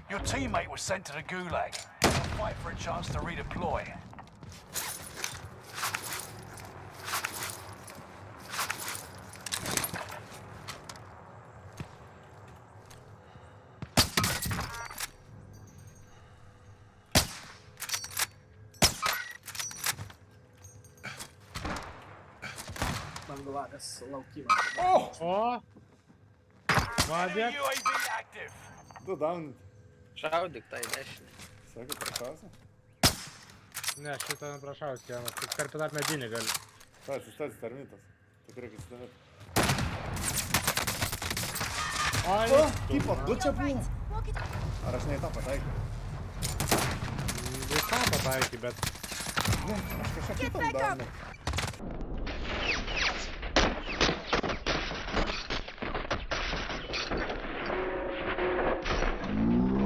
Your teammate was sent to the gulag. He'll fight for a chance to redeploy. Bando vagas laukimą. O! Enemy Молодец. UAV active. Du down. Šaudyk tai dešinį. Sakė, prašausi? Ne, šitą neprašau sieną. Tik karpinat medinį gali. Stas, termitas. Tikrai, kad stovėt. Ai, O, tipo, du čia You're buvo. right. Walk it. Ar aš ne į tą pataikiau? visam pataikai, bet... Ne, aš kažką Get kitą back up. darau.